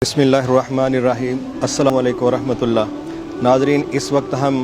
बिस्मिल्लाहिर्रहमानिर्रहीम। अस्सलामु अलैकुम वरहमतुल्लाह। नाज़रीन, इस वक्त हम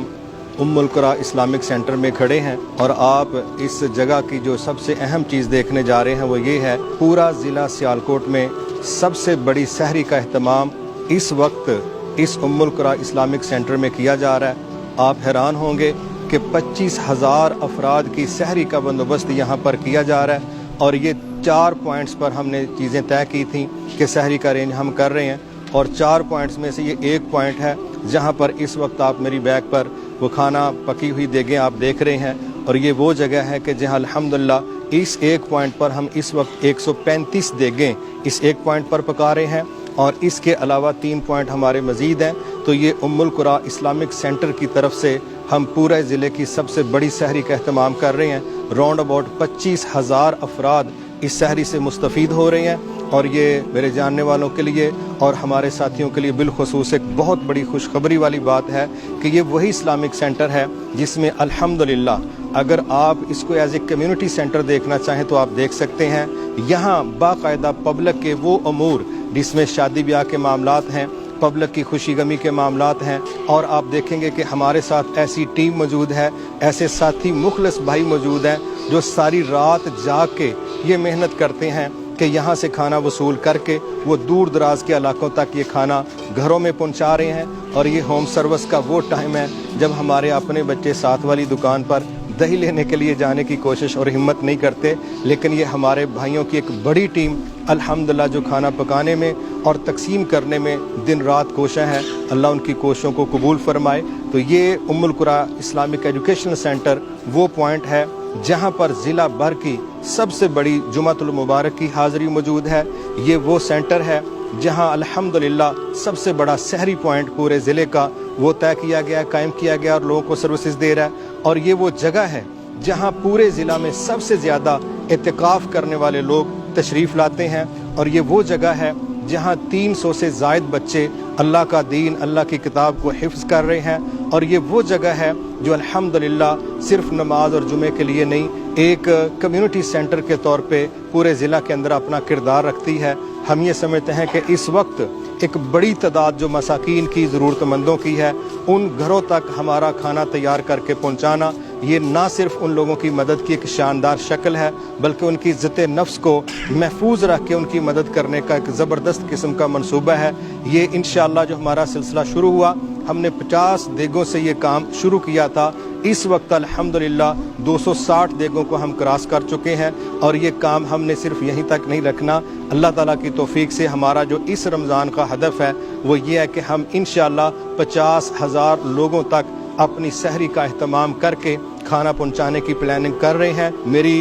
उम्मुल कुरा इस्लामिक सेंटर में खड़े हैं और आप इस जगह की जो सबसे अहम चीज़ देखने जा रहे हैं वो ये है, पूरा ज़िला सियालकोट में सबसे बड़ी सहरी का अहतमाम इस वक्त इस उम्मुल कुरा इस्लामिक सेंटर में किया जा रहा है। आप हैरान होंगे कि 25,000 अफराद की सहरी का बंदोबस्त यहाँ पर किया जा रहा है और ये 4 पॉइंट्स पर हमने चीज़ें तय की थी कि सहरी का अरेंज हम कर रहे हैं और 4 पॉइंट्स में से ये एक पॉइंट है जहाँ पर इस वक्त आप मेरी बैग पर वो खाना पकी हुई देगें आप देख रहे हैं और ये वो जगह है कि जहाँ अल्हम्दुलिल्लाह इस एक पॉइंट पर हम इस वक्त 135 देगें इस एक पॉइंट पर पका रहे हैं और इसके अलावा 3 पॉइंट हमारे मज़ीद हैं। तो ये उम्मुल कुरा इस्लामिक सेंटर की तरफ से हम पूरे ज़िले की सबसे बड़ी सहरी का अहतमाम कर रहे हैं। राउंड अबाउट 25,000 अफराद इस सहरी से मुस्तफ़ीद हो रहे हैं और ये मेरे जानने वालों के लिए और हमारे साथियों के लिए बिलखुसूस एक बहुत बड़ी खुशखबरी वाली बात है कि ये वही इस्लामिक सेंटर है जिसमें अल्हम्दुलिल्लाह अगर आप इसको एज ए कम्युनिटी सेंटर देखना चाहें तो आप देख सकते हैं। यहाँ बाकायदा पब्लिक के वो अमूर जिसमें शादी ब्याह के मामलात हैं, पब्लिक की खुशी गमी के मामलात हैं और आप देखेंगे कि हमारे साथ ऐसी टीम मौजूद है, ऐसे साथी मुखलिस भाई मौजूद हैं जो सारी रात जाग के ये मेहनत करते हैं कि यहाँ से खाना वसूल करके वो दूर दराज के इलाकों तक ये खाना घरों में पहुँचा रहे हैं। और ये होम सर्विस का वो टाइम है जब हमारे अपने बच्चे साथ वाली दुकान पर दही लेने के लिए जाने की कोशिश और हिम्मत नहीं करते, लेकिन ये हमारे भाइयों की एक बड़ी टीम अल्हम्दुलिल्लाह जो खाना पकाने में और तकसीम करने में दिन रात कोशिश है। अल्लाह उनकी कोशिशों को कबूल फरमाए। तो ये उम्मुल कुरा इस्लामिक एजुकेशनल सेंटर वो पॉइंट है जहाँ पर ज़िला भर की सबसे बड़ी जुमातुल मुबारक की हाज़िरी मौजूद है। ये वो सेंटर है जहाँ अल्हम्दुलिल्लाह सबसे बड़ा सहरी पॉइंट पूरे ज़िले का वो तय किया गया, कायम किया गया और लोगों को सर्विसेज दे रहा है। और ये वो जगह है जहाँ पूरे ज़िला में सबसे ज़्यादा इत्तिकाफ़ करने वाले लोग तशरीफ़ लाते हैं और ये वो जगह है जहाँ 300 से ज़ायद बच्चे अल्लाह का दीन, अल्लाह की किताब को हिफ्ज़ कर रहे हैं। और ये वो जगह है जो अल्हम्दुलिल्लाह सिर्फ नमाज और जुमे के लिए नहीं, एक कम्युनिटी सेंटर के तौर पे पूरे ज़िला के अंदर अपना किरदार रखती है। हम ये समझते हैं कि इस वक्त एक बड़ी तादाद जो मसाकीन की ज़रूरतमंदों की है, उन घरों तक हमारा खाना तैयार करके पहुँचाना ये ना सिर्फ उन लोगों की मदद की एक शानदार शक्ल है बल्कि उनकी इज़्ज़त नफ्स को महफूज रख के उनकी मदद करने का एक ज़बरदस्त किस्म का मंसूबा है। ये इंशाअल्लाह जो हमारा सिलसिला शुरू हुआ, हमने 50 देगों से ये काम शुरू किया था। इस वक्त अल्हम्दुलिल्लाह 260 देगों को हम क्रॉस कर चुके हैं और ये काम हमने सिर्फ यहीं तक नहीं रखना। अल्लाह ताला की तौफीक से हमारा जो इस रमज़ान का हदफ है वो ये है कि हम इंशाअल्लाह 50,000 लोगों तक अपनी सहरी का अहतमाम करके खाना पहुंचाने की प्लानिंग कर रहे हैं। मेरी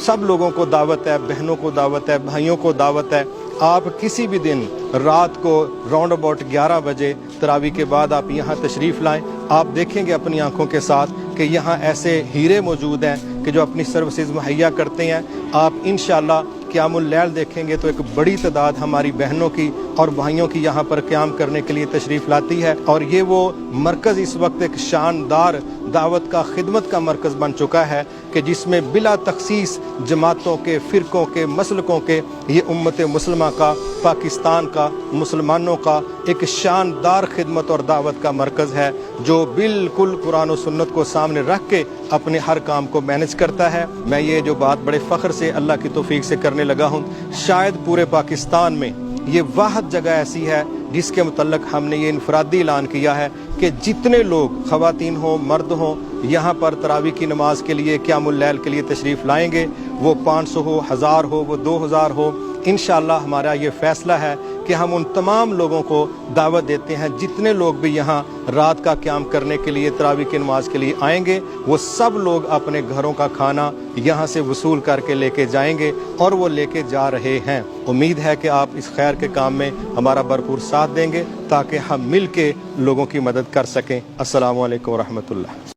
सब लोगों को दावत है, बहनों को दावत है, भाइयों को दावत है। आप किसी भी दिन रात को राउंड अबाउट 11 बजे तरावी के बाद आप यहाँ तशरीफ़ लाएं। आप देखेंगे अपनी आंखों के साथ कि यहाँ ऐसे हीरे मौजूद हैं कि जो अपनी सर्विसेज मुहैया करते हैं। आप इंशाअल्लाह क़यामुल लैल देखेंगे तो एक बड़ी तादाद हमारी बहनों की और भाइयों की यहाँ पर क़याम करने के लिए तशरीफ़ लाती है। और ये वो मरकज़ इस वक्त एक शानदार दावत का, खिदमत का मरकज़ बन चुका है कि जिसमें बिला तखसीस जमातों के, फ़िरक़ों के, मसलकों के ये उम्मत मुस्लिमा का, पाकिस्तान का, मुसलमानों का एक शानदार खिदमत और दावत का मरकज़ है जो बिल्कुल कुरान और सुन्नत को सामने रख के अपने हर काम को मैनेज करता है। मैं ये जो बात बड़े फ़ख्र से अल्लाह की तौफीक से करने लगा हूँ, शायद पूरे पाकिस्तान में ये वाहद जगह ऐसी है जिसके मुतल्लक हमने ये इनफरादी ऐलान किया है कि जितने लोग ख़वातीन हों, मर्द हों, यहाँ पर तरावी की नमाज के लिए, क़यामुल लैल के लिए तशरीफ़ लाएंगे, वो 500 हो, 1000 हो, वो 2000 हो, इंशाअल्लाह हमारा ये फ़ैसला है कि हम उन तमाम लोगों को दावत देते हैं जितने लोग भी यहाँ रात का क़याम करने के लिए, तरावी की नमाज के लिए आएंगे, वो सब लोग अपने घरों का खाना यहाँ से वसूल करके लेके जाएंगे और वो लेके जा रहे हैं। उम्मीद है कि आप इस खैर के काम में हमारा भरपूर साथ देंगे ताकि हम मिल के लोगों की मदद कर सकें। अस्सलामु अलैकुम व रहमतुल्लाह।